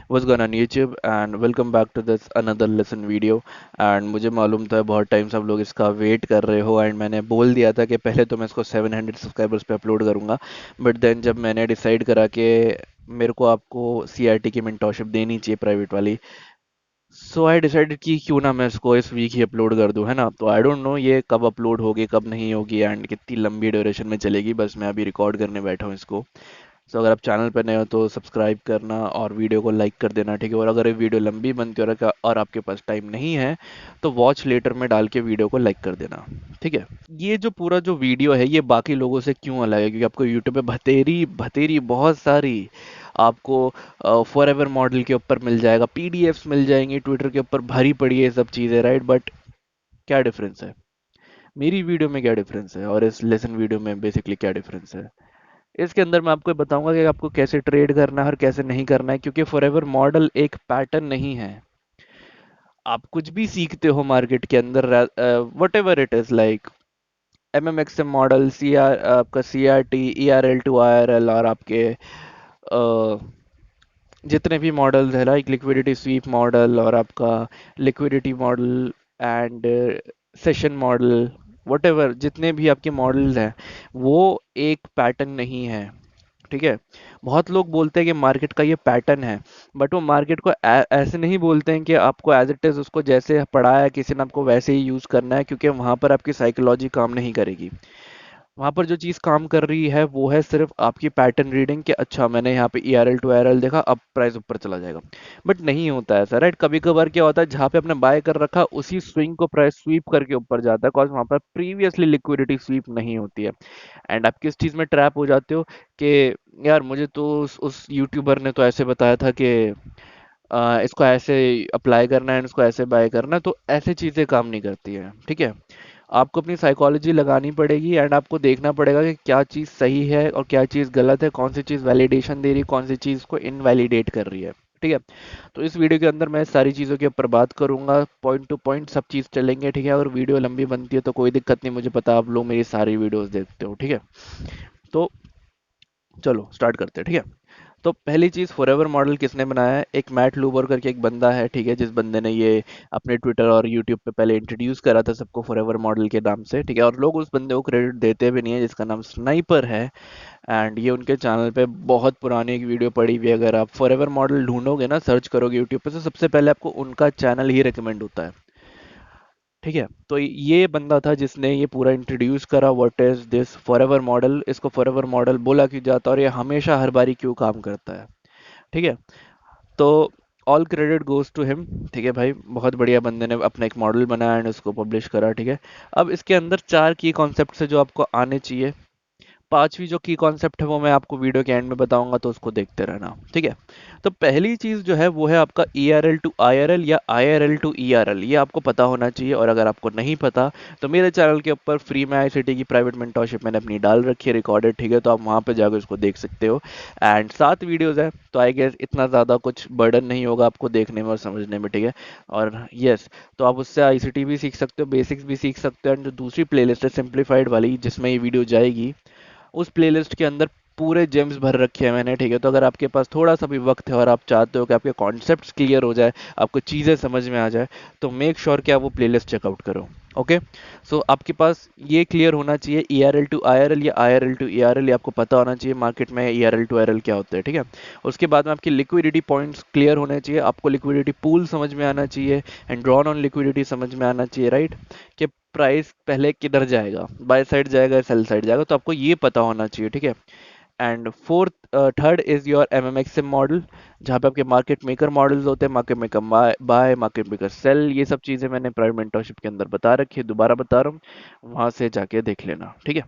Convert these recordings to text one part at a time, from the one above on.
What's going on YouTube and welcome back to this another lesson video। And मुझे मालूम था बहुत time से आप लोग इसका वेट कर रहे हो एंड मैंने बोल दिया था कि पहले तो मैं इसको 700 सब्सक्राइबर्स पे अपलोड करूंगा। बट देन जब मैंने डिसाइड करा कि मेरे को आपको सीआरटी की मेंटोरशिप देनी चाहिए प्राइवेट वाली, सो आई डिसाइडेड कि क्यों ना मैं इसको इस वीक ही अपलोड कर दूं, है ना। तो आई डोंट नो ये कब अपलोड होगी कब नहीं होगी एंड कितनी लंबी ड्यूरेशन में चलेगी, बस मैं अभी रिकॉर्ड करने बैठा हूँ इसको। सो अगर आप चैनल पर नए हो तो सब्सक्राइब करना और वीडियो को लाइक कर देना, ठीक है। और अगर ये वीडियो लंबी बनती है और आपके पास टाइम नहीं है तो वॉच लेटर में डाल के वीडियो को लाइक कर देना, ठीक है। ये जो पूरा जो वीडियो है ये बाकी लोगों से क्यों अलग है, क्योंकि आपको यूट्यूब पे भतेरी भतेरी बहुत सारी आपको फॉर एवर मॉडल के ऊपर मिल जाएगा, पीडीएफ्स मिल जाएंगी, ट्विटर के ऊपर भरी पड़ी है ये सब चीज़ें, राइट। बट क्या डिफरेंस है मेरी वीडियो में, क्या डिफरेंस है और इस लेसन वीडियो में बेसिकली क्या डिफरेंस है। इसके अंदर मैं आपको बताऊंगा कि आपको कैसे ट्रेड करना है और कैसे नहीं करना है, क्योंकि फॉरएवर मॉडल एक पैटर्न नहीं है। आप कुछ भी सीखते हो मार्केट के अंदर, whatever it is like MMXM model, C R आपका C R T, E R L to I R L, और आपके जितने भी मॉडल्स है, लाइक लिक्विडिटी स्वीप मॉडल और आपका liquidity model and session model, what ever जितने भी आपके मॉडल्स हैं वो एक पैटर्न नहीं है, ठीक है। बहुत लोग बोलते हैं कि मार्केट का ये पैटर्न है, बट वो मार्केट को ऐसे नहीं बोलते हैं कि आपको एज इट इज उसको जैसे पढ़ाया है किसी ने आपको वैसे ही यूज करना है, क्योंकि वहां पर आपकी साइकोलॉजी काम नहीं करेगी। वहां पर जो चीज काम कर रही है वो है सिर्फ आपकी पैटर्न रीडिंग, कि अच्छा मैंने यहाँ पे ई R L to R L देखा, अब प्राइस ऊपर चला जाएगा। बट नहीं होता है ऐसा, राइट। कभी कभार क्या होता है, जहाँ पे आपने बाय कर रखा उसी स्विंग को प्राइस स्वीप करके ऊपर जाता है, बिकॉज वहां पर प्रीवियसली लिक्विडिटी स्वीप नहीं होती है। एंड आप किस चीज में ट्रैप हो जाते हो कि यार मुझे तो उस यूट्यूबर ने तो ऐसे बताया था कि इसको ऐसे अप्लाई करना है, इसको ऐसे बाय करना है, तो ऐसे चीजें काम नहीं करती है, ठीक है। आपको अपनी साइकोलॉजी लगानी पड़ेगी एंड आपको देखना पड़ेगा कि क्या चीज़ सही है और क्या चीज़ गलत है, कौन सी चीज़ वैलिडेशन दे रही है, कौन सी चीज़ को इनवैलिडेट कर रही है, ठीक है। तो इस वीडियो के अंदर मैं सारी चीज़ों के ऊपर बात करूंगा, पॉइंट टू पॉइंट सब चीज़ चलेंगे, ठीक है। अगर वीडियो लंबी बनती है तो कोई दिक्कत नहीं, मुझे पता आप लोग मेरी सारी वीडियोस देखते हो, ठीक है। तो चलो स्टार्ट करते हैं, ठीक है। तो पहली चीज, फॉरएवर मॉडल किसने बनाया है? एक मैट लूबर करके एक बंदा है, ठीक है, जिस बंदे ने ये अपने ट्विटर और यूट्यूब पे पहले इंट्रोड्यूस करा था सबको फॉरएवर मॉडल के नाम से, ठीक है। और लोग उस बंदे को क्रेडिट देते भी नहीं है, जिसका नाम स्नाइपर है। एंड ये उनके चैनल पे बहुत पुरानी एक वीडियो पड़ी हुई है, अगर आप फॉरएवर मॉडल ढूंढोगे ना, सर्च करोगे यूट्यूब पे, तो सबसे पहले आपको उनका चैनल ही रिकमेंड होता है, ठीक है। तो ये बंदा था जिसने ये पूरा इंट्रोड्यूस करा, what is this forever model, इसको फॉरएवर मॉडल बोला क्यों जाता है और ये हमेशा हर बारी क्यों काम करता है, ठीक है। तो all credit goes to him, ठीक है भाई, बहुत बढ़िया बंदे ने अपना एक मॉडल बनाया एंड उसको पब्लिश करा, ठीक है। अब इसके अंदर चार की कॉन्सेप्ट है जो आपको आने चाहिए। पांचवी जो की कॉन्सेप्ट है वो मैं आपको वीडियो के एंड में बताऊंगा, तो उसको देखते रहना, ठीक है। तो पहली चीज जो है वो है आपका E R L to I R L या I R L to E R L, ये आपको पता होना चाहिए। और अगर आपको नहीं पता तो मेरे चैनल के ऊपर फ्री में आईसीटी की प्राइवेट मेंटरशिप मैंने अपनी डाल रखी है रिकॉर्डेड, ठीक है। तो आप वहां पे जाकर उसको देख सकते हो। एंड 7 वीडियोज है, तो आई गेस इतना ज़्यादा कुछ बर्डन नहीं होगा आपको देखने में और समझने में, ठीक है। और यस, तो आप उससे आईसीटी भी सीख सकते हो, बेसिक्स भी सीख सकते हो। एंड जो दूसरी प्लेलिस्ट है सिंप्लीफाइड वाली, जिसमें ये वीडियो जाएगी, उस प्लेलिस्ट के अंदर पूरे जेम्स भर रखे हैं मैंने, ठीक है। तो अगर आपके पास थोड़ा सा भी वक्त है और आप चाहते हो कि आपके कॉन्सेप्ट्स क्लियर हो जाए, आपको चीज़ें समझ में आ जाए, तो मेक श्योर कि आप वो प्लेलिस्ट चेकआउट करो, ओके। सो आपके पास ये क्लियर होना चाहिए, E R L to I R L या I R L to E R L, ये आपको पता होना चाहिए मार्केट में E R L to I R L क्या होता है, ठीक है। उसके बाद में आपकी लिक्विडिटी पॉइंट्स क्लियर होने चाहिए, आपको लिक्विडिटी पूल समझ में आना चाहिए एंड ड्रॉन ऑन लिक्विडिटी समझ में आना चाहिए, राइट। कि प्राइस पहले किधर जाएगा, बाय साइड जाएगा, सेल साइड जाएगा, तो आपको ये पता होना चाहिए, ठीक है। And fourth, third is your MMXM model, जहाँ पे आपके मार्केट मेकर मॉडल्स होते हैं, market maker buy, market maker sell, ये सब चीज़ें मैंने प्राइवेट मेंटरशिप के अंदर बता रखी है, दोबारा बता रहा हूँ, वहाँ से जाके देख लेना, ठीक है।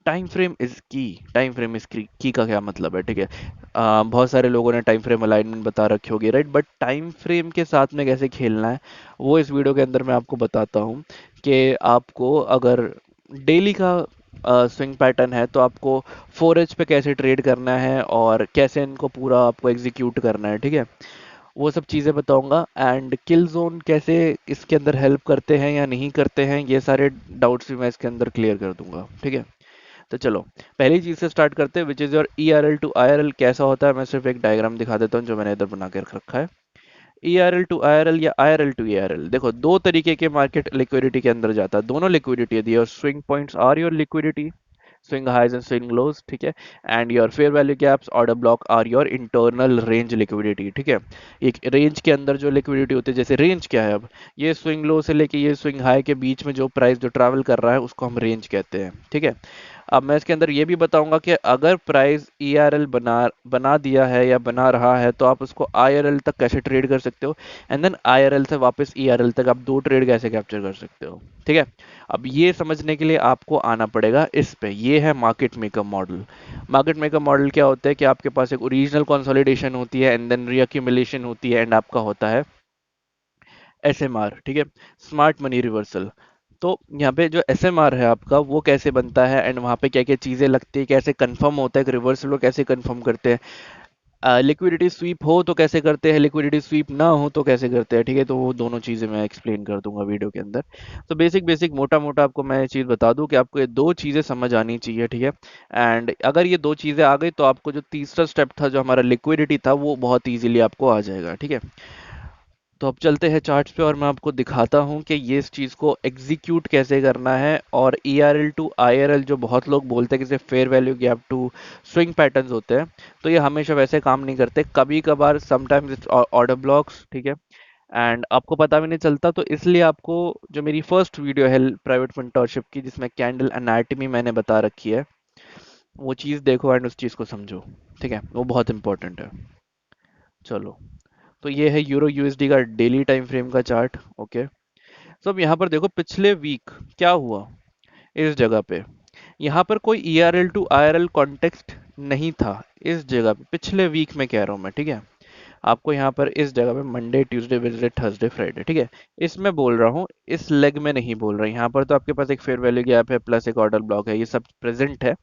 टाइम फ्रेम इज की, टाइम फ्रेम इज की का क्या मतलब है, ठीक है। बहुत सारे लोगों ने टाइम फ्रेम अलाइनमेंट बता रखी होगी, राइट। बट टाइम फ्रेम के साथ में कैसे खेलना है वो इस वीडियो के अंदर मैं आपको बताता हूँ। कि आपको अगर डेली का स्विंग पैटर्न है तो आपको 4H पे कैसे ट्रेड करना है और कैसे इनको पूरा आपको एग्जीक्यूट करना है, ठीक है। वो सब चीज़ें बताऊंगा। एंड किल जोन कैसे इसके अंदर हेल्प करते हैं या नहीं करते हैं, ये सारे डाउट्स भी मैं इसके अंदर क्लियर कर दूंगा, ठीक है। तो चलो पहली चीज से स्टार्ट करते हैं, which is your ERL to IRL। कैसा होता है, मैं सिर्फ एक डायग्राम दिखा देता हूँ जो मैंने इधर बना के रख रखा है। ERL टू IRL या IRL टू ERL, देखो दो तरीके के मार्केट लिक्विडिटी के अंदर जाता है, दोनों लिक्विडिटी है। Your swing points are your liquidity, swing highs and swing lows, ठीक है। And your fair value gaps, order block are your internal range liquidity, ठीक है। एक रेंज के अंदर जो लिक्विडिटी होती है, जैसे रेंज क्या है, अब ये स्विंग लो से लेके ये स्विंग हाई के बीच में जो प्राइस जो ट्रैवल कर रहा है उसको हम रेंज कहते हैं, ठीक है। अब मैं इसके अंदर ये भी बताऊंगा कि अगर प्राइस ERL बना बना दिया है या बना रहा है तो आप उसको IRL तक कैसे ट्रेड कर सकते हो, एंड देन IRL से वापस ERL तक आप दो ट्रेड कैसे कैप्चर कर सकते हो, ठीक है। अब ये समझने के लिए आपको आना पड़ेगा इस पे, ये है market maker model. Market maker model क्या होता है कि आपके पास एक ओरिजिनल कंसोलिडेशन होती है एंड देन रीअक्यूमुलेशन होती है, एंड आपका होता है SMR, ठीक है, स्मार्ट मनी रिवर्सल। तो यहाँ पे जो SMR है आपका वो कैसे बनता है एंड वहाँ पे क्या क्या चीज़ें लगती है, कैसे कंफर्म होता है, कि रिवर्सल को कैसे कंफर्म करते हैं, लिक्विडिटी स्वीप हो तो कैसे करते हैं, लिक्विडिटी स्वीप ना हो तो कैसे करते हैं, ठीक है। तो वो दोनों चीज़ें मैं एक्सप्लेन कर दूंगा वीडियो के अंदर। तो बेसिक बेसिक मोटा मोटा आपको मैं ये चीज़ बता दूं कि आपको ये दो चीज़ें समझ आनी चाहिए, ठीक है। एंड अगर ये दो चीज़ें आ गई तो आपको जो तीसरा स्टेप था जो हमारा लिक्विडिटी था वो बहुत ईजिली आपको आ जाएगा, ठीक है। तो अब चलते हैं चार्ट्स पे और मैं आपको दिखाता हूँ कि ये इस चीज़ को एग्जीक्यूट कैसे करना है। और ERL टू IRL जो बहुत लोग बोलते हैं कि fair value gap to swing patterns होते हैं, तो ये हमेशा वैसे काम नहीं करते, कभी कभार समटाइम्स इट्स ऑर्डर ब्लॉक्स, ठीक है। एंड आपको पता भी नहीं चलता, तो इसलिए आपको जो मेरी फर्स्ट वीडियो है प्राइवेट मेंटरशिप की जिसमें कैंडल एनाटमी मैंने बता रखी है, वो चीज़ देखो एंड उस चीज़ को समझो, ठीक है, वो बहुत इंपॉर्टेंट है। चलो, तो ये है यूरो USD का डेली टाइम फ्रेम का चार्ट, ओके। तो अब यहाँ पर देखो पिछले वीक क्या हुआ इस जगह पे, यहाँ पर कोई ERL टू IRL कॉन्टेक्स्ट नहीं था इस जगह पे, पिछले वीक में कह रहा हूँ मैं, ठीक है। आपको यहाँ पर इस जगह पे Monday Tuesday Wednesday Thursday Friday, ठीक है, इसमें बोल रहा हूँ, इस लेग में नहीं बोल रहा। यहाँ पर तो आपके पास एक फेयर वैल्यू गैप है प्लस एक ऑर्डर ब्लॉक है, ये सब प्रेजेंट है।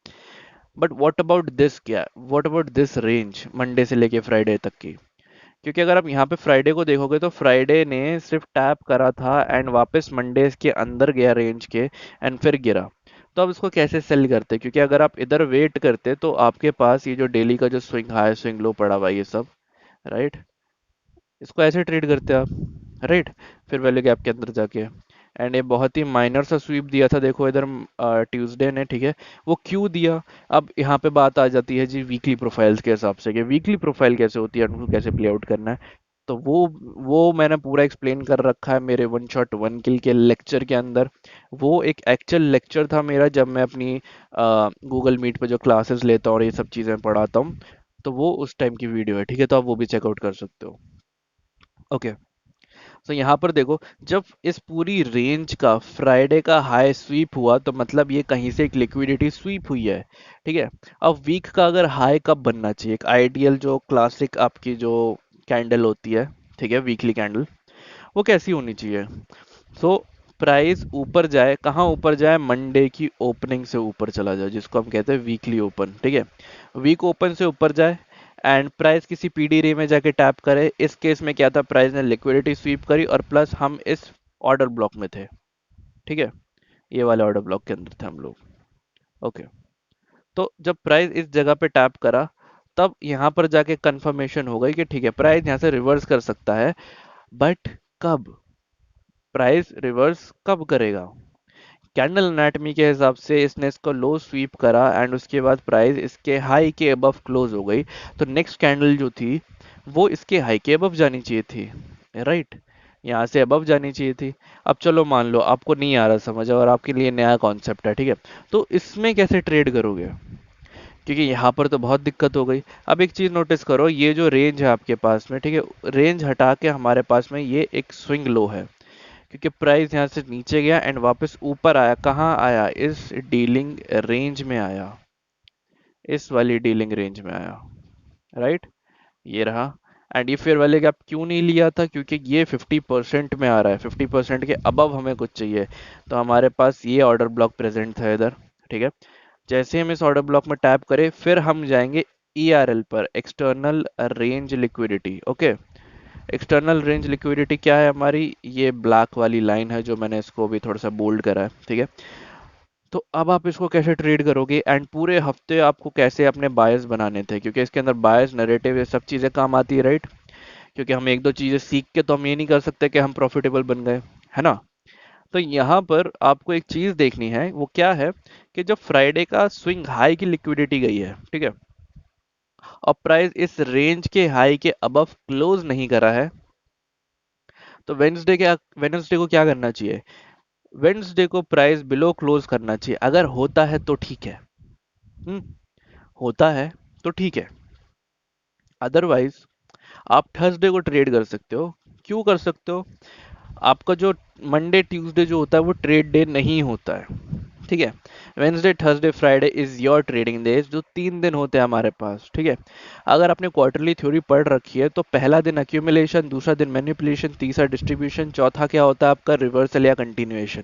बट व्हाट अबाउट दिस, क्या what about this range Monday से लेके फ्राइडे तक की, क्योंकि अगर आप यहाँ पे फ्राइडे को देखोगे तो फ्राइडे ने सिर्फ टैप करा था एंड वापस मंडे के अंदर गया रेंज के एंड फिर गिरा। तो अब इसको कैसे सेल करते, क्योंकि अगर आप इधर वेट करते तो आपके पास ये जो डेली का जो स्विंग हाई स्विंग लो पड़ा हुआ है ये सब, राइट, इसको ऐसे ट्रेड करते आप, राइट, फिर वैल्यू गैप के अंदर जाके। एंड ये बहुत ही माइनर सा स्वीप दिया था, देखो इधर ट्यूसडे ने, ठीक है, वो क्यों दिया। अब यहाँ पे बात आ जाती है जी वीकली प्रोफाइल्स के हिसाब से, कि वीकली प्रोफाइल कैसे होती है, उनको कैसे प्ले आउट करना है। तो वो मैंने पूरा एक्सप्लेन कर रखा है मेरे वन शॉट वन किल के लेक्चर के अंदर। वो एक एक्चुअल लेक्चर था मेरा जब मैं अपनी गूगल मीट पे जो क्लासेस लेता हूँ और ये सब चीज़ें पढ़ाता हूँ, तो वो उस टाइम की वीडियो है, ठीक है, तो आप वो भी चेकआउट कर सकते हो, ओके। तो यहाँ पर देखो, जब इस पूरी रेंज का फ्राइडे का हाई स्वीप हुआ तो मतलब ये कहीं से एक लिक्विडिटी स्वीप हुई है, ठीक है। अब वीक का अगर हाई कब बनना चाहिए, एक आइडियल जो क्लासिक आपकी जो कैंडल होती है, ठीक है, वीकली कैंडल, वो कैसी होनी चाहिए। सो प्राइस ऊपर जाए, कहाँ ऊपर जाए, मंडे की ओपनिंग से ऊपर चला जाए, जिसको हम कहते हैं वीकली ओपन, ठीक है। वीक ओपन से ऊपर जाए एंड प्राइस किसी पीडी रे में जाके टैप करे। इस केस में क्या था, प्राइस ने लिक्विडिटी स्वीप करी और प्लस हम इस ऑर्डर ब्लॉक में थे, ठीक है, ये वाले ऑर्डर ब्लॉक के अंदर थे हम लोग, ओके। तो जब प्राइस इस जगह पे टैप करा तब यहाँ पर जाके कंफर्मेशन हो गई कि ठीक है प्राइस यहाँ से रिवर्स कर सकता है, बट कब, प्राइस रिवर्स कब करेगा। कैंडल एनाटमी के हिसाब से इसने इसको लो स्वीप करा एंड उसके बाद प्राइस इसके हाई के अबव क्लोज हो गई, तो नेक्स्ट कैंडल जो थी वो इसके हाई के अबव जानी चाहिए थी, राइट, यहाँ से अबव जानी चाहिए थी। अब चलो मान लो आपको नहीं आ रहा समझ और आपके लिए नया कॉन्सेप्ट है, ठीक है, तो इसमें कैसे ट्रेड करोगे, क्योंकि यहाँ पर तो बहुत दिक्कत हो गई। अब एक चीज नोटिस करो, ये जो रेंज है आपके पास में, ठीक है, रेंज हटा के हमारे पास में ये एक स्विंग लो है, क्योंकि प्राइस यहाँ से नीचे गया एंड वापस ऊपर आया, कहाँ आया, इस डीलिंग रेंज में आया, इस वाली डीलिंग रेंज में आया, राइट, ये रहा। एंड ये फेयर वैल्यू गैप क्यों नहीं लिया था, क्योंकि ये 50% में आ रहा है, 50% के अबव हमें कुछ चाहिए, तो हमारे पास ये ऑर्डर ब्लॉक प्रेजेंट था इधर, ठीक है। जैसे हम इस ऑर्डर ब्लॉक में टैप करें फिर हम जाएंगे ERL पर, external range liquidity, okay. External range liquidity क्या है हमारी, ये ब्लैक वाली लाइन है जो मैंने इसको भी थोड़ा सा बोल्ड करा है, ठीक है। तो अब आप इसको कैसे ट्रेड करोगे, एंड पूरे हफ्ते आपको कैसे अपने बायस बनाने थे, क्योंकि इसके अंदर बायस नैरेटिव ये सब चीज़ें काम आती है, राइट? क्योंकि हम एक दो चीज़ें सीख के तो हम ये नहीं कर सकते कि हम प्रॉफिटेबल बन गए, है ना? तो यहाँ पर आपको एक चीज़ देखनी है, वो क्या है कि जब फ्राइडे का स्विंग हाई की लिक्विडिटी गई है, ठीक है, और प्राइस इस रेंज के हाई के अबव क्लोज नहीं करा है, तो वेडनेसडे को क्या करना चाहिए? वेडनेसडे को प्राइस बिलो क्लोज करना चाहिए। अगर होता है तो ठीक है। हम्म होता है तो ठीक है। अदरवाइज आप थर्सडे को ट्रेड कर सकते हो। क्यों कर सकते हो? आपका जो मंडे ट्यूसडे जो होता है वो ट्रेड डे नहीं होता है, ठीक है? Wednesday Thursday Friday is your trading days, जो 3 दिन होते हैं हमारे पास, ठीक है? अगर आपने क्वार्टरली थ्योरी पढ़ रखी है तो पहला दिन अक्यूमुलेशन, दूसरा दिन मैनिपुलेशन, तीसरा डिस्ट्रीब्यूशन, चौथा क्या होता है आपका रिवर्सल या कंटिन्यूएशन,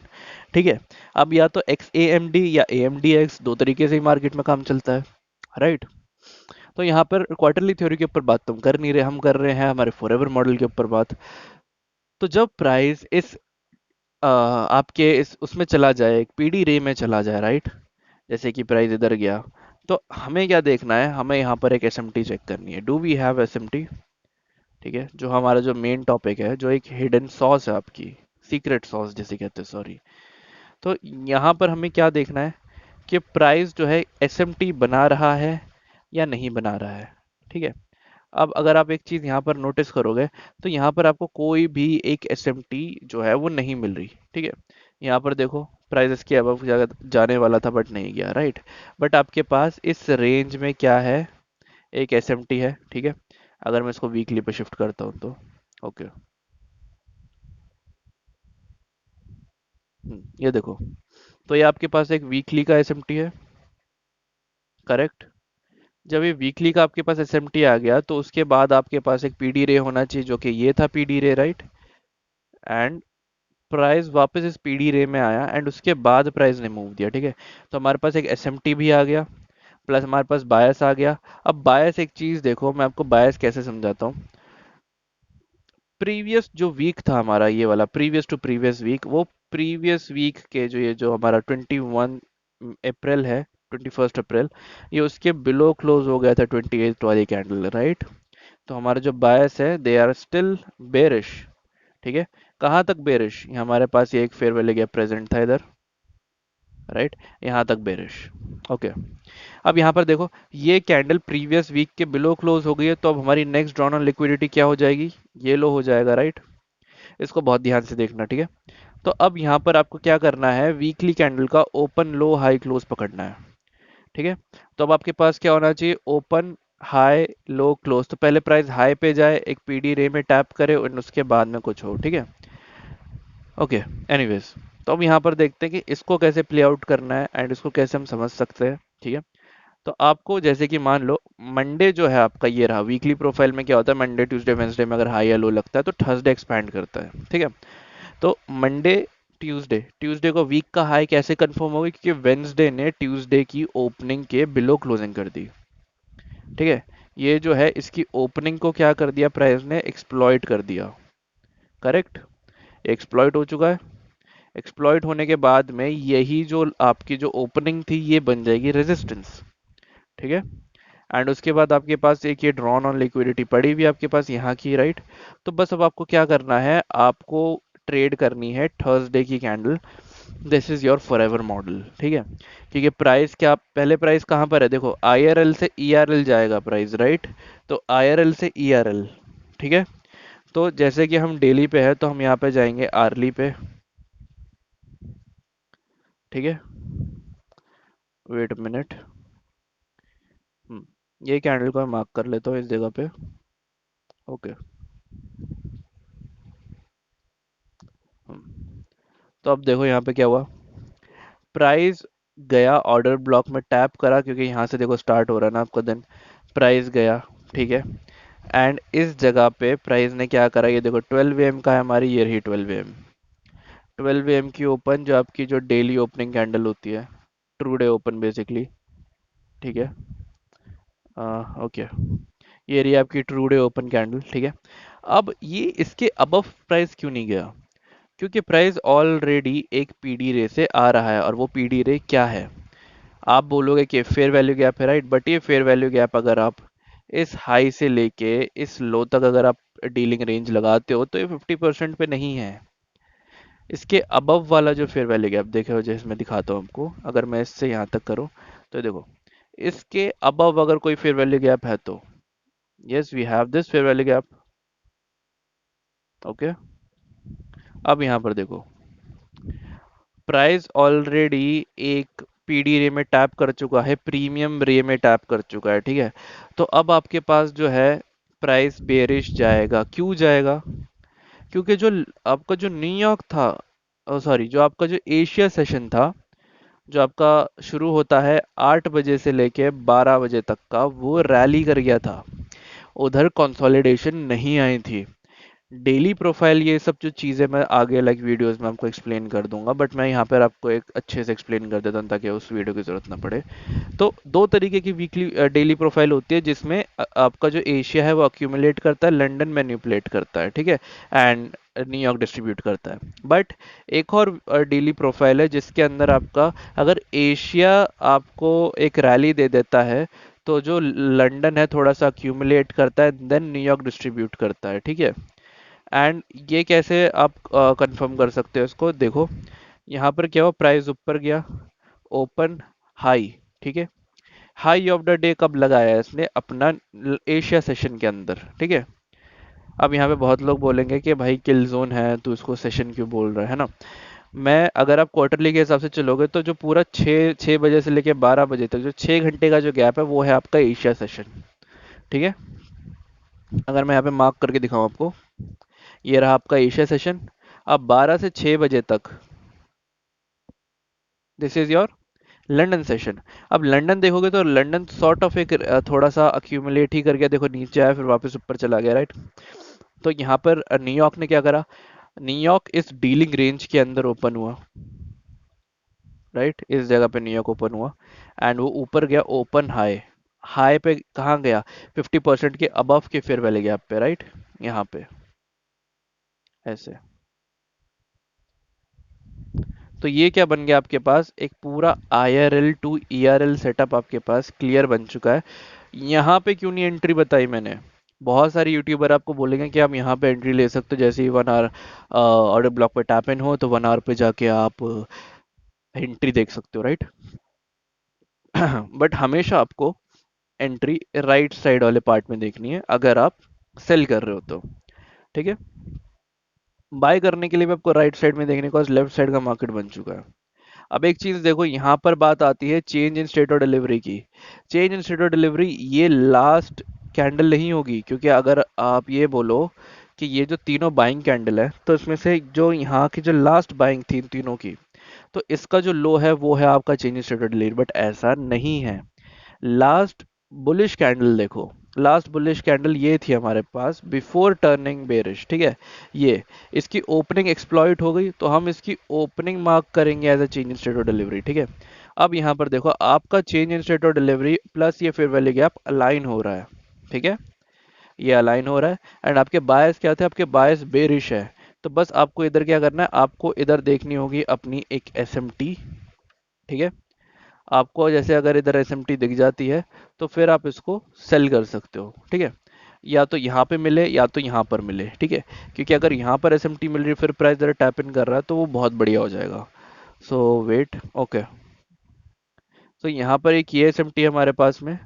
ठीक है? अब या तो एक्स ए एम डी या ए एम डी एक्स, दो तरीके से ही मार्केट में काम चलता है, राइट? तो यहाँ पर क्वार्टरली थ्योरी के ऊपर बात तुम कर नहीं रहे, हम कर रहे हैं हमारे फॉरएवर मॉडल के ऊपर बात। तो जब प्राइस इस आपके इस उसमें चला जाए, एक पीडी रे में चला जाए, राइट? जैसे कि प्राइस इधर गया, तो हमें क्या देखना है? हमें यहाँ पर एक एसएमटी चेक करनी है। Do we have SMT? ठीक है, जो हमारा जो मेन टॉपिक है, जो एक हिडन सॉस है आपकी, सीक्रेट सॉस जिसे कहते हैं, सॉरी। तो यहाँ पर हमें क्या देखना है कि प्राइस जो है एसएमटी बना रहा है या नहीं बना रहा है, ठीक है? अब अगर आप एक चीज़ यहाँ पर नोटिस करोगे, तो यहाँ पर आपको कोई भी एक एसएमटी जो है वो नहीं मिल रही, ठीक है? यहाँ पर देखो, प्राइस इसके अबव जाने वाला था बट नहीं गया, राइट? बट आपके पास इस रेंज में क्या है? एक एसएमटी है, ठीक है? अगर मैं इसको वीकली पे शिफ्ट करता हूँ तो ओके, ये देखो, तो ये आपके पास एक वीकली का एसएमटी है, करेक्ट? जब ये वीकली का आपके पास एसएमटी आ गया, तो उसके बाद आपके पास एक पीडी रे होना चाहिए, जो कि ये था पीडी रे, राइट? एंड प्राइस वापस इस पीडी रे में आया, एंड उसके बाद प्राइस ने मूव दिया, ठीक है? तो हमारे पास एक एसएमटी भी आ गया, प्लस हमारे पास बायस आ गया। अब बायस एक चीज देखो, मैं आपको बायस कैसे समझाता हूँ। प्रीवियस जो वीक था हमारा, ये वाला प्रीवियस टू प्रीवियस वीक, वो प्रीवियस वीक के जो ये जो हमारा 21 अप्रैल है, 21 अप्रैल, ये उसके बिलो क्लोज हो गया था 28 वाली कैंडल, राइट? तो हमारा जो बायस है, दे आर स्टिल बेरिश, ठीक है? कहाँ तक बेरिश? ये हमारे पास ये एक फेयर वैल्यू गैप प्रेजेंट था इधर, राइट? यहाँ तक बेरिश, ओके। अब यहाँ पर देखो, ये कैंडल प्रीवियस वीक के बिलो क्लोज हो गई है, तो अब हमारी नेक्स्ट ड्रॉन ऑन लिक्विडिटी क्या हो जाएगी? ये लो हो जाएगा, राइट? इसको बहुत ध्यान से देखना, ठीक है? तो अब यहाँ पर आपको क्या करना है? वीकली कैंडल का ओपन लो हाई क्लोज पकड़ना है, ठीक है? तो अब आपके पास क्या होना चाहिए? Open high low close. तो पहले प्राइस हाई पे जाए, एक पीडी रे में टैप करे, और उसके बाद में कुछ हो, ठीक है? ओके, एनीवेज, तो अब यहाँ पर देखते हैं कि इसको कैसे प्ले आउट करना है, एंड इसको कैसे हम समझ सकते हैं, ठीक है? तो आपको जैसे कि मान लो, मंडे जो है आपका, ये रहा वीकली प्रोफाइल में क्या होता है, मंडे ट्यूसडे वेंसडे में अगर हाई या लो लगता है तो थर्सडे एक्सपैंड करता है, ठीक है? तो मंडे ट्यूसडे, ट्यूसडे को वीक का हाई कैसे कंफर्म होगी? क्योंकि वेंसडे ने ट्यूसडे की ओपनिंग के बिलो क्लोजिंग कर दी, ठीक है? ये जो है, इसकी ओपनिंग को क्या कर दिया प्राइस ने? एक्सप्लॉइट कर दिया, करेक्ट? एक्सप्लॉइट हो चुका है। एक्सप्लॉइट होने के बाद में यही जो आपकी जो ओपनिंग थी, ये बन जाएगी रेजिस्टेंस, ठीक है? एंड उसके बाद आपके पास एक ये ड्रॉन ऑन लिक्विडिटी पड़ी हुई है आपके पास यहाँ की, राइट? तो बस अब आपको क्या करना है? आपको ट्रेड करनी है थर्सडे की candle. This is your forever model, ठीक है? क्योंकि प्राइस क्या, पहले प्राइस कहाँ पर है? देखो, आईआरएल से ईआरएल जाएगा प्राइस, राइट? तो आईआरएल से ईआरएल, ठीक है? तो जैसे कि हम डेली पे है, तो हम यहाँ पे जाएंगे आर्ली पे, ठीक है? वेट मिनट, ये कैंडल को मैं मार्क कर लेता हूँ इस जगह पे, ओके। तो अब देखो यहाँ पे क्या हुआ, प्राइस गया ऑर्डर ब्लॉक में, टैप करा, क्योंकि यहाँ से देखो स्टार्ट हो रहा है ना आपका दिन। प्राइस गया, ठीक है? एंड इस जगह पे प्राइस ने क्या करा? ये देखो 12 AM का है हमारी, ये रही 12 AM। 12 AM की ओपन, जो आपकी जो डेली ओपनिंग कैंडल होती है, ट्रू डे ओपन बेसिकली, ठीक है? ओके, ये रही आपकी ट्रू डे ओपन कैंडल, ठीक है? अब ये इसके अबव प्राइस क्यों नहीं गया? क्योंकि प्राइस ऑलरेडी एक पीडी रे से आ रहा है, और वो पीडी रे क्या है? आप बोलोगे कि फेयर वैल्यू गैप है, राइट, बट ये फेयर वैल्यू गैप अगर आप इस हाई से लेके इस लो तक अगर आप डीलिंग रेंज लगाते हो तो ये 50% पे नहीं है। इसके अबव वाला जो फेयर वैल्यू गैप देखे हो, जैसे मैं दिखाता हूँ आपको, अगर मैं इससे यहाँ तक करूँ तो देखो, इसके अबव अगर कोई फेयर वैल्यू गैप है तो yes we have this fair value gap. Okay, अब यहाँ पर देखो, प्राइस ऑलरेडी एक पीडी रे में टैप कर चुका है, प्रीमियम रे में टैप कर चुका है, ठीक है। तो अब आपके पास जो है प्राइस बेरिश जाएगा। क्यों जाएगा? क्योंकि जो आपका जो न्यूयॉर्क था, सॉरी, जो आपका जो एशिया सेशन था, जो आपका शुरू होता है 8 बजे से लेके 12 बजे तक का, वो रैली कर गया था। उधर कंसोलिडेशन नहीं आई थी। डेली प्रोफाइल, ये सब जो चीज़ें मैं आगे लाइक वीडियोस में आपको एक्सप्लेन कर दूंगा, बट मैं यहाँ पर आपको एक अच्छे से एक्सप्लेन कर देता हूँ ताकि उस वीडियो की ज़रूरत ना पड़े। तो दो तरीके की वीकली डेली प्रोफाइल होती है, जिसमें आपका जो एशिया है वो अक्यूमुलेट करता है, लंदन मैनिपुलेट करता है, ठीक है, एंड न्यूयॉर्क डिस्ट्रीब्यूट करता है। बट एक और डेली प्रोफाइल है जिसके अंदर आपका, अगर एशिया आपको एक रैली दे देता है तो जो लंदन है थोड़ा सा अक्यूमुलेट करता है, देन न्यूयॉर्क डिस्ट्रीब्यूट करता है, ठीक है। एंड ये कैसे आप कंफर्म कर सकते हो इसको? देखो, यहाँ पर क्या हुआ, प्राइस ऊपर गया, ओपन हाई, ठीक है। हाई ऑफ द डे कब लगाया है इसने? अपना एशिया सेशन के अंदर, ठीक है। अब यहाँ पे बहुत लोग बोलेंगे कि भाई किल जोन है, तू इसको सेशन क्यों बोल रहा है ना? मैं, अगर आप क्वार्टरली के हिसाब से चलोगे तो जो पूरा 6 बजे से लेके 12 बजे तक जो 6 घंटे का जो गैप है वो है आपका एशिया सेशन, ठीक है। अगर मैं यहाँ पे मार्क करके दिखाऊँ आपको, ये रहा आपका एशिया सेशन। अब 12 से 6 बजे तक this is your London session. अब लंदन देखोगे तो लंदन सॉर्ट ऑफ एक थोड़ा सा अक्यूमुलेट ही कर गया, देखो नीचे आया फिर वापस ऊपर चला गया, राइट। तो यहाँ पर न्यूयॉर्क ने क्या करा? न्यूयॉर्क इस डीलिंग रेंज के अंदर ओपन हुआ, राइट, इस जगह पे न्यूयॉर्क ओपन हुआ, एंड वो ऊपर गया ओपन हाई। हाई पे कहाँ गया? 50% के अबव के फेयर वैल्यू गैप पे, राइट, यहाँ पे ऐसे। तो ये क्या बन गया आपके पास? एक पूरा IRL टू ERL सेटअप आपके पास क्लियर बन चुका है। यहाँ पे क्यों नहीं एंट्री बताई मैंने? बहुत सारे यूट्यूबर आपको बोलेंगे कि आप यहाँ पे एंट्री ले सकते हो, जैसे ही 1 आवर ऑर्डर ब्लॉक पे टैप इन हो तो 1 आवर पे जाके आप एंट्री देख सकते हो, राइट। बट हमेशा आपको एंट्री राइट साइड वाले पार्ट में देखनी है अगर आप सेल कर रहे हो तो, ठीक है। बाय करने के लिए भी आपको राइट साइड में देखने को, लेफ्ट साइड का मार्केट बन चुका है। अब एक चीज देखो, यहाँ पर बात आती है change in state of delivery की। Change in state of delivery ये लास्ट कैंडल नहीं होगी, क्योंकि अगर आप ये बोलो कि ये जो तीनों बाइंग कैंडल है तो इसमें से जो यहाँ की जो लास्ट बाइंग थी इन तीनों की, तो इसका जो लो है वो है आपका change in state of delivery, but ऐसा नहीं है। लास्ट बुलिश कैंडल देखो, लास्ट बुलिश कैंडल ये थी हमारे पास बिफोर टर्निंग बेरिश, ठीक है। ये इसकी ओपनिंग एक्सप्लॉइट हो गई तो हम इसकी ओपनिंग मार्क करेंगे as a change in state of delivery, ठीक है। अब यहाँ पर देखो, आपका change in state of delivery plus ये फेयर वैल्यू गैप अलाइन हो रहा है, ठीक है। ये अलाइन हो रहा है, एंड आपके बायस क्या थे? आपके बायस बेरिश है। तो बस आपको इधर क्या करना है, आपको इधर देखनी होगी अपनी एक SMT, ठीक है। आपको जैसे अगर इधर SMT दिख जाती है तो फिर आप इसको सेल कर सकते हो, ठीक है। या तो यहाँ पे मिले या तो यहाँ पर मिले, ठीक है। क्योंकि अगर यहाँ पर SMT मिल रही है फिर प्राइस जरा टैप इन कर रहा है तो वो बहुत बढ़िया हो जाएगा। सो वेट, ओके। तो यहाँ पर एक ये SMT है हमारे पास में।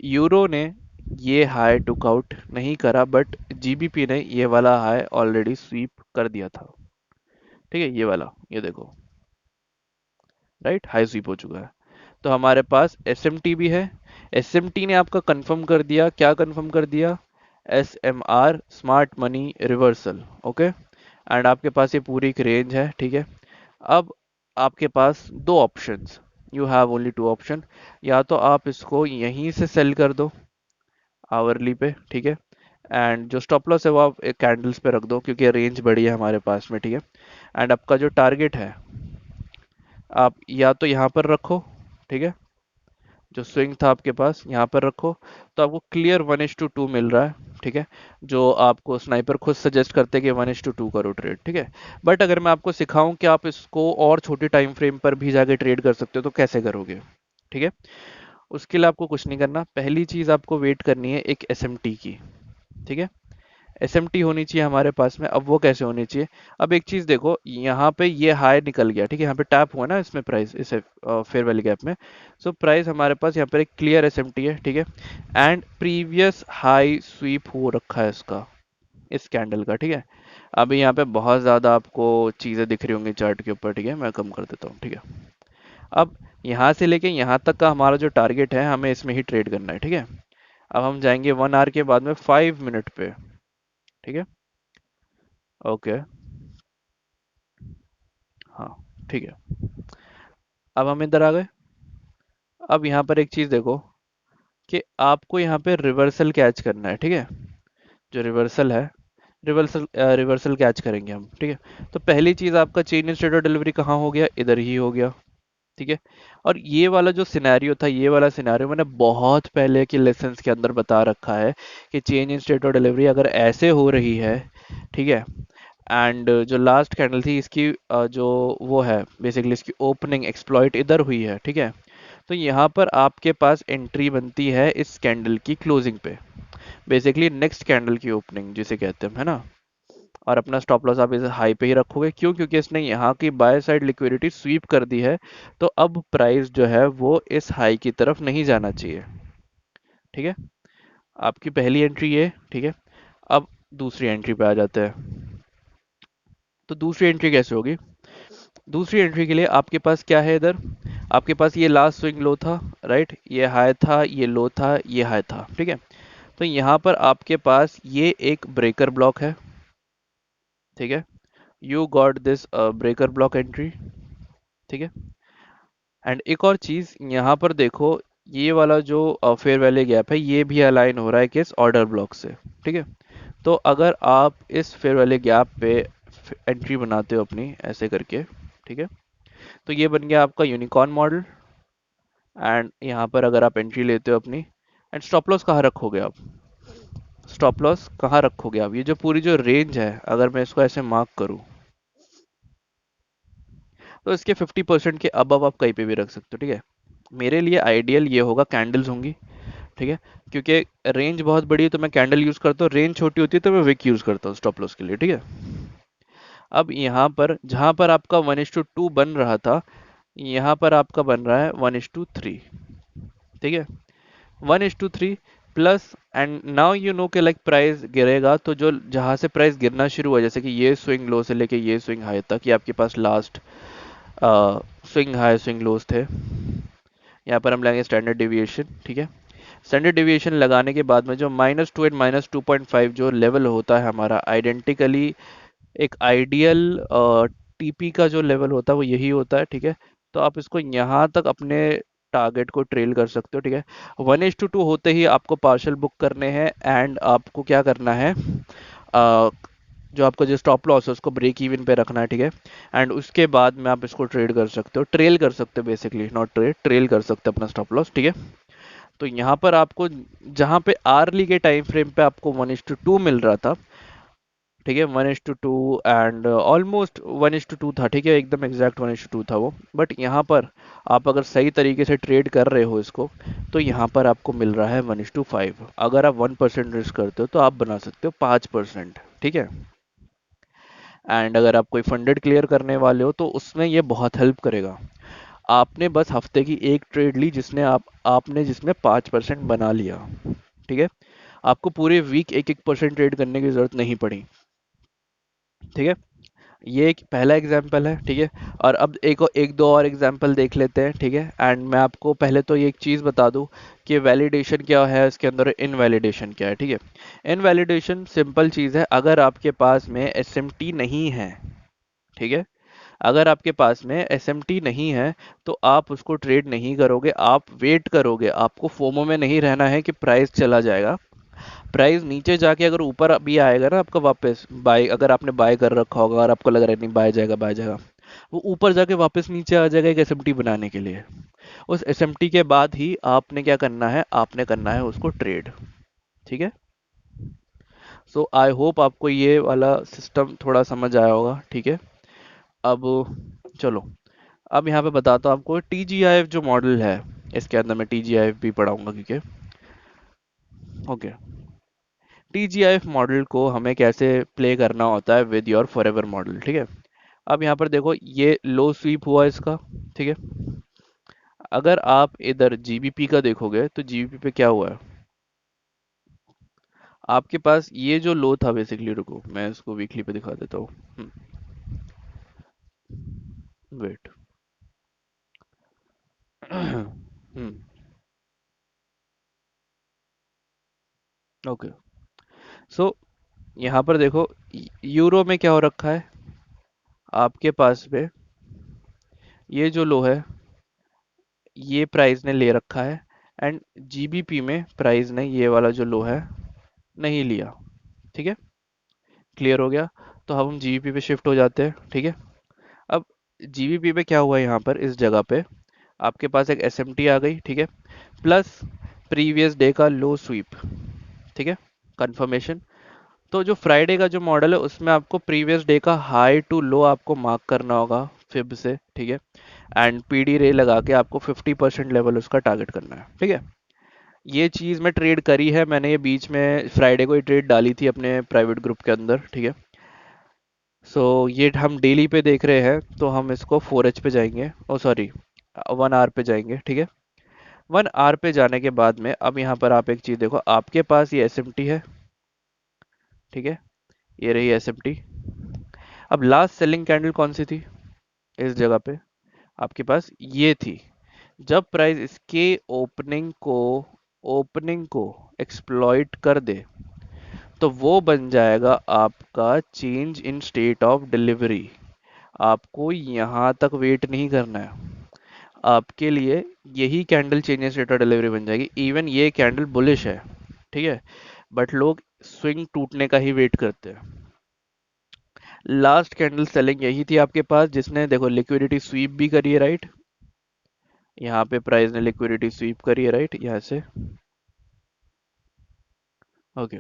यूरो ने ये हाई टुक आउट नहीं करा, बट GBP ने ये वाला हाई ऑलरेडी स्वीप कर दिया था, ठीक है। ये वाला, ये देखो, राइट, हाई स्वीप हो चुका है। तो हमारे पास SMT भी है। SMT ने आपका कंफर्म कर दिया, क्या कंफर्म कर दिया? SMR, smart money reversal, okay. And आपके पास ये पूरी एक रेंज है, ठीक है। अब आपके पास दो options, you have only two option. या तो आप इसको यहीं से सेल कर दो आवरली पे, ठीक है। एंड जो स्टॉप लॉस है वो आप एक कैंडल्स पे रख दो, क्योंकि रेंज बड़ी है हमारे पास में, ठीक है। एंड आपका जो टारगेट है आप या तो यहाँ पर रखो, ठीक है, जो स्विंग था आपके पास यहाँ पर रखो, तो आपको क्लियर 1:2 मिल रहा है, ठीक है। जो आपको स्नाइपर खुद सजेस्ट करते हैं कि 1:2 करो ट्रेड, ठीक है। बट अगर मैं आपको सिखाऊं कि आप इसको और छोटे टाइम फ्रेम पर भी जाके ट्रेड कर सकते हो, तो कैसे करोगे, ठीक है। उसके लिए आपको कुछ नहीं करना, पहली चीज आपको वेट करनी है एक एसएमटी की, ठीक है। एसएमटी होनी चाहिए हमारे पास में। अब वो कैसे होनी चाहिए, अब एक चीज देखो, यहाँ पे ये हाई निकल गया, ठीक है, यहाँ पे टैप हुआ ना इसमें प्राइस, इस फेयर वैल्यू गैप में। सो प्राइस हमारे पास यहाँ पर एक क्लियर एसएमटी है, ठीक है। एंड प्रीवियस हाई स्वीप हो रखा है इसका, इस कैंडल का, ठीक है। अभी यहाँ पे बहुत ज्यादा आपको चीजें दिख रही होंगी चार्ट के ऊपर, ठीक है, मैं कम कर देता हूँ, ठीक है। अब यहाँ से लेके यहाँ तक का हमारा जो टारगेट है, हमें इसमें ही ट्रेड करना है, ठीक है। अब हम जाएंगे 1 आवर के बाद में 5 मिनट पे, ठीक है। ओके, हाँ, ठीक है। अब हम इधर आ गए। अब यहाँ पर एक चीज देखो कि आपको यहाँ पे रिवर्सल कैच करना है, ठीक है। जो रिवर्सल है, रिवर्सल कैच करेंगे हम, ठीक है। तो पहली चीज आपका chain in state of delivery कहाँ हो गया, इधर ही हो गया, ठीक है। और ये वाला जो सिनेरियो था, ये वाला सिनेरियो मैंने बहुत पहले के लेसन्स के अंदर बता रखा है कि change in state of delivery अगर ऐसे हो रही है, ठीक है। एंड जो लास्ट कैंडल थी इसकी जो वो है बेसिकली इसकी ओपनिंग एक्सप्लॉइट इधर हुई है, ठीक है। तो यहाँ पर आपके पास एंट्री बनती है इस कैंडल की क्लोजिंग पे, बेसिकली नेक्स्ट कैंडल की ओपनिंग जिसे कहते हैं, है ना। और अपना स्टॉप लॉस आप इसे हाई पे ही रखोगे, क्यों, क्योंकि इसने यहाँ की बाय साइड लिक्विडिटी स्वीप कर दी है। तो अब प्राइस जो है वो इस हाई की तरफ नहीं जाना चाहिए, ठीक है। आपकी पहली एंट्री ये, ठीक है। अब दूसरी एंट्री पे आ जाते हैं। तो दूसरी एंट्री कैसे होगी, दूसरी एंट्री के लिए आपके पास क्या है इधर, आपके पास ये लास्ट स्विंग लो था, राइट, ये हाई था, ये लो था, ये हाई था, ठीक है। तो यहाँ पर आपके पास ये एक ब्रेकर ब्लॉक है, ठीक है। You got this breaker block entry, ठीक है। एंड एक और चीज यहाँ पर देखो, ये वाला जो फेयर वैल्यू गैप है ये भी अलाइन हो रहा है किस ऑर्डर ब्लॉक से, ठीक है। तो अगर आप इस फेयर वैल्यू गैप पे एंट्री बनाते हो अपनी ऐसे करके, ठीक है, तो ये बन गया आपका यूनिकॉर्न मॉडल। एंड यहाँ पर अगर आप एंट्री लेते हो अपनी, एंड स्टॉप लॉस कहाँ रखोगे आप, स्टॉप लॉस कहाँ रखोगे आप, ये जो पूरी जो रेंज है अगर मैं इसको ऐसे मार्क करूँ, तो इसके 50% के अबव आप कहीं पे भी रख सकते हो, ठीक है। मेरे लिए आइडियल ये होगा कैंडल्स होंगी, ठीक है, क्योंकि रेंज बहुत बड़ी है तो मैं कैंडल यूज करता हूँ, रेंज छोटी होती है तो मैं विक यूज करता हूँ स्टॉप लॉस के लिए, ठीक है। अब यहाँ पर जहाँ पर आपका 1:2 बन रहा था, यहाँ पर आपका बन रहा है 1:3, ठीक है। 1:3 plus, and now you know कि लाइक प्राइस गिरेगा, तो जो जहाँ से प्राइस गिरना शुरू हुआ, जैसे कि ये स्विंग लो से लेके ये स्विंग हाई तक, ये आपके पास लास्ट स्विंग हाई स्विंग लोज थे। यहाँ पर हम लगाएंगे स्टैंडर्ड डेविएशन, ठीक है। स्टैंडर्ड डेविएशन लगाने के बाद में जो -2 एंड -2.5 जो लेवल होता है हमारा आइडेंटिकली, एक आइडियल टीपी का जो लेवल होता है वो यही होता है, ठीक है। तो आप इसको यहाँ तक अपने टारगेट को ट्रेल कर सकते हो, ठीक है। 1:2 होते ही आपको पार्शल बुक करने हैं, एंड आपको क्या करना है, जो आपका जो स्टॉप लॉस है उसको ब्रेक इवन पे रखना है, ठीक है। एंड उसके बाद में आप इसको ट्रेड कर सकते हो, ट्रेल कर सकते हो, बेसिकली नॉट ट्रेड, ट्रेल कर सकते हो अपना स्टॉप लॉस, ठीक है। तो यहाँ पर आपको जहाँ पे आर्ली के टाइम फ्रेम पे आपको 1:2 मिल रहा था, ठीक है, 1:2 एंड ऑलमोस्ट 1:2 था, ठीक है, एकदम एग्जैक्ट 1:2 था वो। बट यहाँ पर आप अगर सही तरीके से ट्रेड कर रहे हो इसको, तो यहाँ पर आपको मिल रहा है 1:5। अगर आप 1% रिस्क करते हो तो आप बना सकते हो 5%, ठीक है। एंड अगर आप कोई फंडेड क्लियर करने वाले हो तो उसमें ये बहुत हेल्प करेगा। आपने बस हफ्ते की एक ट्रेड ली जिसने आपने जिसमें 5% बना लिया, ठीक है। आपको पूरे वीक 1-1% ट्रेड करने की जरूरत नहीं पड़ी, ठीक है। ये एक पहला एग्जाम्पल है, ठीक है। और अब एक दो और एग्जाम्पल देख लेते हैं, ठीक है। एंड मैं आपको पहले तो ये एक चीज़ बता दूं कि वैलिडेशन क्या है इसके अंदर, इनवैलिडेशन क्या है, ठीक है। इनवैलिडेशन सिंपल चीज़ है, अगर आपके पास में एसएमटी नहीं है, ठीक है, अगर आपके पास में एसएमटी नहीं है तो आप उसको ट्रेड नहीं करोगे, आप वेट करोगे, आपको फोमो में नहीं रहना है कि प्राइस चला जाएगा। प्राइस नीचे जाके अगर ऊपर भी आएगा ना आपका वापस बाय, अगर आपने बाय कर रखा होगा और आपको लग रहा है नहीं बाय जाएगा बाय जाएगा, वो ऊपर जाके वापस नीचे आ जाएगा एक एसएमटी बनाने के लिए। उस एसएमटी के बाद ही आपने क्या करना है, आपने करना है उसको ट्रेड। ठीक है। सो आई होप आपको ये वाला सिस्टम थोड़ा समझ आया होगा। ठीक है। अब चलो, अब यहाँ पे बताता हूँ आपको टीजीआईएफ जो मॉडल है, इसके अंदर मैं टीजीआईएफ भी पढ़ाऊंगा क्योंकि ओके, टीजीआईएफ मॉडल को हमें कैसे प्ले करना होता है विद योर फॉरएवर मॉडल। ठीक है। अब यहाँ पर देखो ये लो स्वीप हुआ इसका। ठीक है। अगर आप इधर जीबीपी का देखोगे तो जीबीपी पे क्या हुआ है, आपके पास ये जो लो था बेसिकली, रुको मैं इसको वीकली पे दिखा देता हूँ। वेट। हम्म। ओके। सो यहाँ पर देखो, यूरो में क्या हो रखा है आपके पास पे, ये जो लो है ये प्राइस ने ले रखा है, एंड जीबीपी में प्राइस ने ये वाला जो लो है नहीं लिया। ठीक है। क्लियर हो गया। तो अब हम जीबीपी पे शिफ्ट हो जाते हैं। ठीक है। अब जीबीपी पे क्या हुआ, यहाँ पर इस जगह पे आपके पास एक एसएमटी आ गई। ठीक है। प्लस प्रीवियस डे का लो स्वीप। ठीक है। कंफर्मेशन। तो जो फ्राइडे का जो मॉडल है उसमें आपको प्रीवियस डे का हाई टू लो आपको मार्क करना होगा फिब से। ठीक है। एंड पीडी रे लगा के आपको 50% लेवल उसका टारगेट करना है। ठीक है। ये चीज़ मैं ट्रेड करी है मैंने, ये बीच में फ्राइडे को ही ट्रेड डाली थी अपने प्राइवेट ग्रुप के अंदर। ठीक है। सो ये हम डेली पे देख रहे हैं तो हम इसको 4H पे जाएंगे, ओ सॉरी 1 आवर पे जाएंगे। ठीक है। 1 आवर पे जाने के बाद में अब यहाँ पर आप एक चीज़ देखो, आपके पास ये एसएमटी है। ठीक है। ये रही एसएमटी। अब लास्ट सेलिंग कैंडल कौन सी थी इस जगह पे, आपके पास ये थी। जब प्राइस इसके ओपनिंग को एक्सप्लॉइट कर दे तो वो बन जाएगा आपका change in state of delivery. आपको यहाँ तक वेट नहीं करना है, आपके लिए यही candle change in state of delivery बन जाएगी। इवन ये कैंडल बुलिश है। ठीक है। बट लोग स्विंग टूटने का ही वेट करते हैं। लास्ट कैंडल सेलिंग यही थी आपके पास, जिसने देखो लिक्विडिटी स्वीप भी करी है, राइट। यहाँ पे प्राइस ने लिक्विडिटी स्वीप करी है, राइट, यहाँ से। ओके।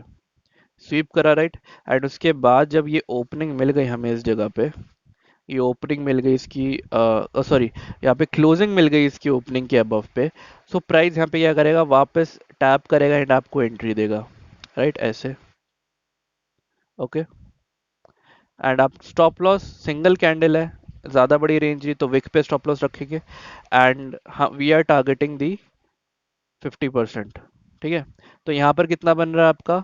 स्वीप करा, राइट। एंड उसके बाद जब ये ओपनिंग मिल गई हमें इस जगह पे, ये ओपनिंग मिल गई इसकी, सॉरी, यहाँ पे क्लोजिंग मिल गई इसकी ओपनिंग के अबव पे। सो प्राइस यहाँ पे क्या करेगा, वापस टैप करेगा एंड आपको एंट्री देगा, राइट, ऐसे। ओके। एंड आप स्टॉप लॉस सिंगल कैंडल है, ज़्यादा बड़ी रेंज ही तो विक पे स्टॉप लॉस रखेंगे। एंड वी आर टारगेटिंग दी 50%। ठीक है। तो यहाँ पर कितना बन रहा है आपका,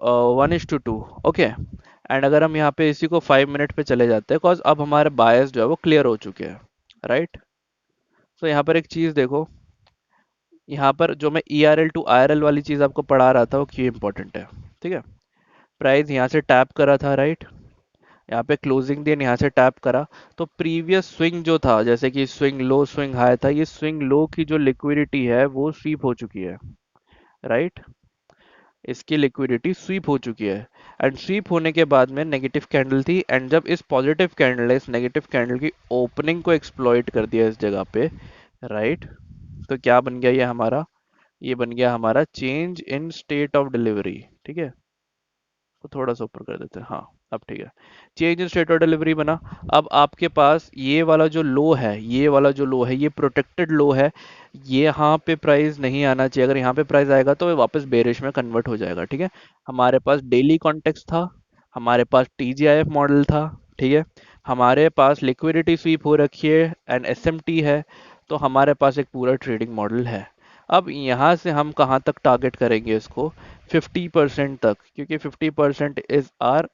1:2। ओके। एंड अगर हम यहाँ पे इसी को 5 मिनट पे चले जाते हैं, बिकॉज अब हमारे बायस जो है वो क्लियर हो चुके हैं, राइट। तो यहाँ पर एक चीज़ देखो, यहाँ पर जो मैं ERL टू IRL वाली चीज़ आपको पढ़ा रहा था वो क्यों इंपॉर्टेंट है। ठीक है। प्राइस यहाँ से टैप करा था, राइट। यहाँ पे क्लोजिंग दिन यहाँ से टैप करा, तो प्रीवियस स्विंग जो था, जैसे कि स्विंग लो स्विंग हाई था, ये स्विंग लो की जो लिक्विडिटी है वो स्वीप हो चुकी है, राइट। इसकी लिक्विडिटी स्वीप हो चुकी है। एंड स्वीप होने के बाद में नेगेटिव कैंडल थी, एंड जब इस पॉजिटिव कैंडल ने इस नेगेटिव कैंडल की ओपनिंग को एक्सप्लॉइट कर दिया इस जगह पे, राइट, तो क्या बन गया ये हमारा, ये बन गया हमारा change in state of delivery. ठीक है। तो थोड़ा सा ऊपर कर देते हैं, हाँ अब ठीक है। Change in state of delivery बना। अब आपके पास ये वाला जो लो है, ये वाला जो लो है ये प्रोटेक्टेड लो है, ये यहाँ पे प्राइस नहीं आना चाहिए। अगर यहाँ पे प्राइस आएगा तो ये वापस बेरिश में कन्वर्ट हो जाएगा। ठीक है। हमारे पास डेली कॉन्टेक्स्ट था, हमारे पास TGIF मॉडल था। ठीक है। हमारे पास लिक्विडिटी स्वीप हो रखी है एंड SMT है। तो हमारे पास एक पूरा ट्रेडिंग मॉडल है। अब यहाँ से हम कहाँ तक टारगेट करेंगे इसको, 50% तक, क्योंकि 50% इज आर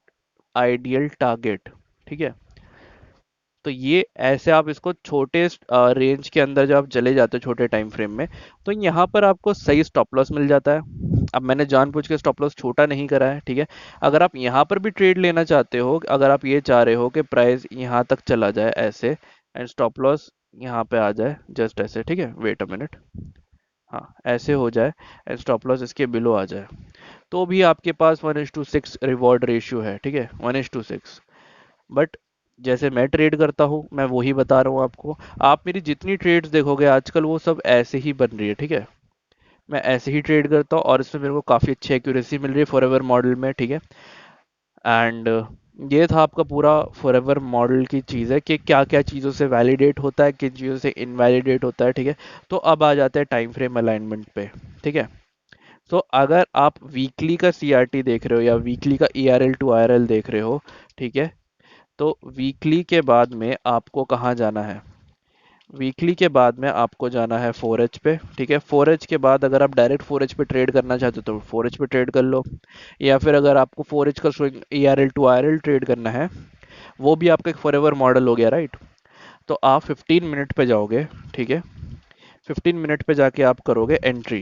आइडियल टारगेट। ठीक है। तो ये ऐसे आप इसको छोटे रेंज के अंदर जब आप चले जाते हो छोटे टाइम फ्रेम में, तो यहाँ पर आपको सही स्टॉप लॉस मिल जाता है। अब मैंने जानबूझ के स्टॉप लॉस छोटा नहीं करा है। ठीक है। अगर आप यहाँ पर भी ट्रेड लेना चाहते हो, अगर आप ये चाह रहे हो कि प्राइस यहाँ तक चला जाए ऐसे एंड स्टॉप लॉस यहाँ पे आ जाए जस्ट ऐसे, ठीक है, वेट अ मिनट, हाँ ऐसे हो जाए एंड स्टॉप लॉस इसके बिलो आ जाए, तो भी आपके पास 1:6 रिवॉर्ड रेशियो है। ठीक है, 1:6। बट जैसे मैं ट्रेड करता हूँ मैं वही बता रहा हूँ आपको। आप मेरी जितनी ट्रेड्स देखोगे आजकल वो सब ऐसे ही बन रही है, ठीक है। मैं ऐसे ही ट्रेड करता हूँ और इसमें मेरे को काफ़ी अच्छी एक्यूरेसी मिल रही है फॉरएवर मॉडल में, ठीक है। एंड ये था आपका पूरा फॉरएवर मॉडल की चीज़ है कि क्या क्या चीज़ों से वैलिडेट होता है, किन चीज़ों से इनवैलिडेट होता है, ठीक है। तो अब आ जाते हैं टाइम फ्रेम अलाइनमेंट पे, ठीक है। तो अगर आप वीकली का सीआरटी देख रहे हो या वीकली का ईआरएल टू आरएल देख रहे हो, ठीक है। तो वीकली के बाद में आपको कहाँ जाना है? वीकली के बाद में आपको जाना है 4H पे, ठीक है। 4H के बाद अगर आप डायरेक्ट 4H पे ट्रेड करना चाहते हो तो 4H पे ट्रेड कर लो, या फिर अगर आपको 4H का swing ERL to IRL trade करना है, वो भी आपका एक फॉरएवर मॉडल हो गया, राइट। तो आप 15 मिनट पे जाओगे, ठीक है। 15 मिनट पे जाके आप करोगे एंट्री,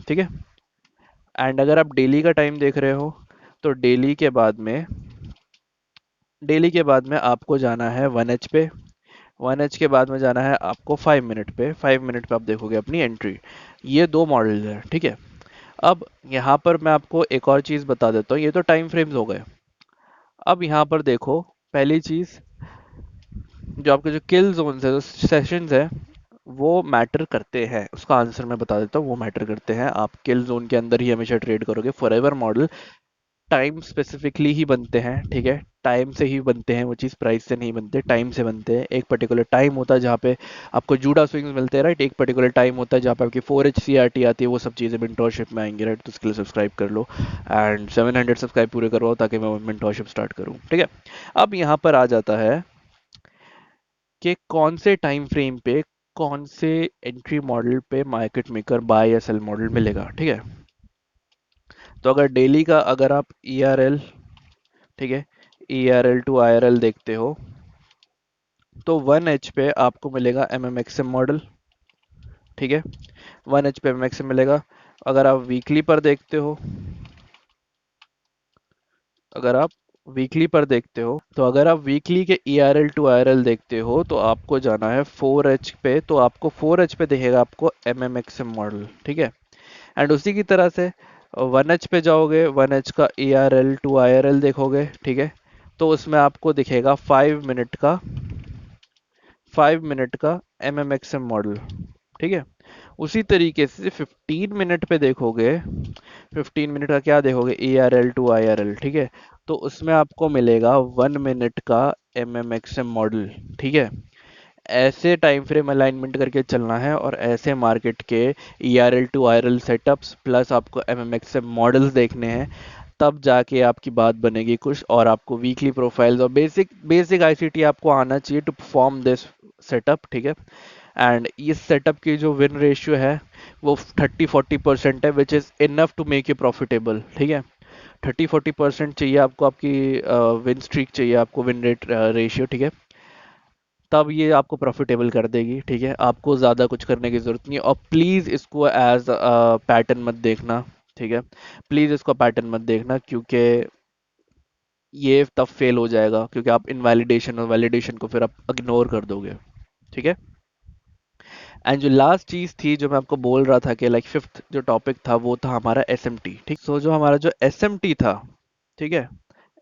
ठीक है। एंड अगर आप डेली का टाइम देख रहे हो तो डेली के बाद में आपको जाना है 1H पे। 1H के बाद में जाना है आपको 5 मिनट पे। 5 मिनट पे आप देखोगे अपनी एंट्री। ये दो मॉडल है, ठीक है। अब यहाँ पर मैं आपको एक और चीज़ बता देता हूँ, ये तो टाइम फ्रेम्स हो गए। अब यहाँ पर देखो, पहली चीज़, जो आपके जो किल जोन्स है, जो सेशंस है, वो मैटर करते हैं। उसका आंसर मैं बता देता हूँ, वो मैटर करते हैं। आप किल जोन के अंदर ही हमेशा ट्रेड करोगे। फॉरएवर मॉडल टाइम स्पेसिफिकली ही बनते हैं, ठीक है। टाइम से ही बनते हैं वो चीज़, प्राइस से नहीं बनते, टाइम से बनते हैं। एक पर्टिकुलर टाइम होता है जहाँ पे आपको जूडा स्विंग्स मिलते हैं, राइट। एक पर्टिकुलर टाइम होता है जहाँ पे आपकी 4H CRT आती है। वो सब चीज़ें मेंटोरशिप में आएंगी, राइट। तो उसके लिए सब्सक्राइब कर लो एंड 700 सब्सक्राइब पूरे करवाओ ताकि मैं मेंटोरशिप स्टार्ट करूँ, ठीक है। अब यहाँ पर आ जाता है कि कौन से टाइम फ्रेम पे कौन से एंट्री मॉडल पे मार्केट मेकर बाय या सेल मॉडल मिलेगा, ठीक है। तो अगर डेली का अगर आप ERL, ठीक है, ERL टू IRL देखते हो तो 1H पे आपको मिलेगा MMXM मॉडल, ठीक है। 1H पे MMXM मिलेगा। अगर आप वीकली पर देखते हो, अगर आप वीकली पर देखते हो तो अगर आप वीकली के ERL टू IRL देखते हो तो आपको जाना है 4H पे। तो आपको 4H पे दिखेगा आपको MMXM मॉडल, ठीक है। एंड उसी की तरह से 1H पे जाओगे, 1H का ERL टू IRL देखोगे, ठीक है। तो उसमें आपको दिखेगा 5 मिनट का MMXM मॉडल, ठीक है। उसी तरीके से 15 मिनट पे देखोगे, 15 मिनट का क्या देखोगे, ERL टू IRL, ठीक है। तो उसमें आपको मिलेगा 1 मिनट का MMXM मॉडल, ठीक है। ऐसे टाइम फ्रेम अलाइनमेंट करके चलना है और ऐसे मार्केट के ERL to IRL setups plus आपको MMXM मॉडल्स देखने हैं। तब जाके आपकी बात बनेगी कुछ, और आपको वीकली प्रोफाइल्स और बेसिक बेसिक आईसीटी आपको आना चाहिए टू परफॉर्म दिस सेटअप, ठीक है। एंड इस सेटअप की जो विन रेशियो है वो 30-40% है, which is enough to make you profitable, ठीक है। 30-40% चाहिए आपको, आपकी विन स्ट्रीक चाहिए आपको, विन रेट रेशियो, ठीक है। तब ये आपको प्रॉफिटेबल कर देगी, ठीक है। आपको ज़्यादा कुछ करने की ज़रूरत नहीं है। और प्लीज़ इसको एज पैटर्न मत देखना, ठीक है। प्लीज़ इसको पैटर्न मत देखना, क्योंकि ये तब फेल हो जाएगा, क्योंकि आप इनवैलिडेशन और वैलिडेशन को फिर आप इग्नोर कर दोगे, ठीक है। एंड जो लास्ट चीज़ थी जो मैं आपको बोल रहा था कि लाइक फिफ्थ जो टॉपिक था वो था हमारा SMT, ठीक। सो जो हमारा जो SMT था, ठीक है,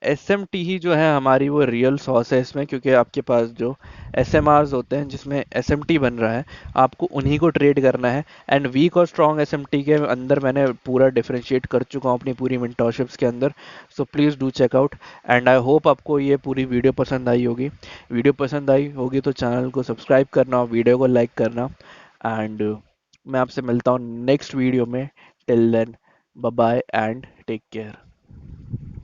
SMT ही जो है हमारी वो रियल सॉस है इसमें, क्योंकि आपके पास जो SMRs होते हैं जिसमें SMT बन रहा है, आपको उन्हीं को ट्रेड करना है। एंड वीक और स्ट्रॉन्ग SMT के अंदर मैंने पूरा डिफरेंशिएट कर चुका हूँ अपनी पूरी मेंटोरशिप्स के अंदर। So please do check out. And I hope आपको ये पूरी वीडियो पसंद आई होगी। वीडियो पसंद आई होगी तो चैनल को सब्सक्राइब करना, वीडियो को लाइक करना। एंड मैं आपसे मिलता हूँ नेक्स्ट वीडियो में। Till then, bye bye and take care.